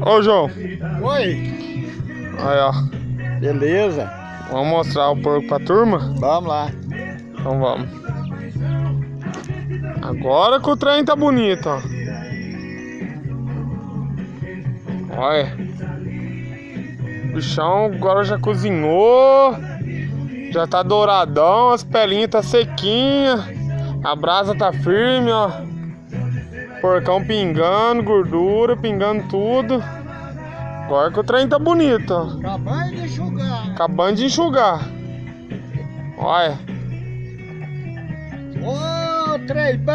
Ô, João. Oi. Aí, ó. Beleza. Vamos mostrar o porco pra turma? Vamos lá. Então vamos. Agora que o trem tá bonito, ó. Olha. O bichão agora já cozinhou. Já tá douradão, as pelinhas tá sequinhas. A brasa tá firme, ó. Porcão pingando, gordura, pingando tudo. Agora que o trem tá bonito, ó. Acabando de enxugar. Acabando de enxugar. Olha. Ô, trem bom.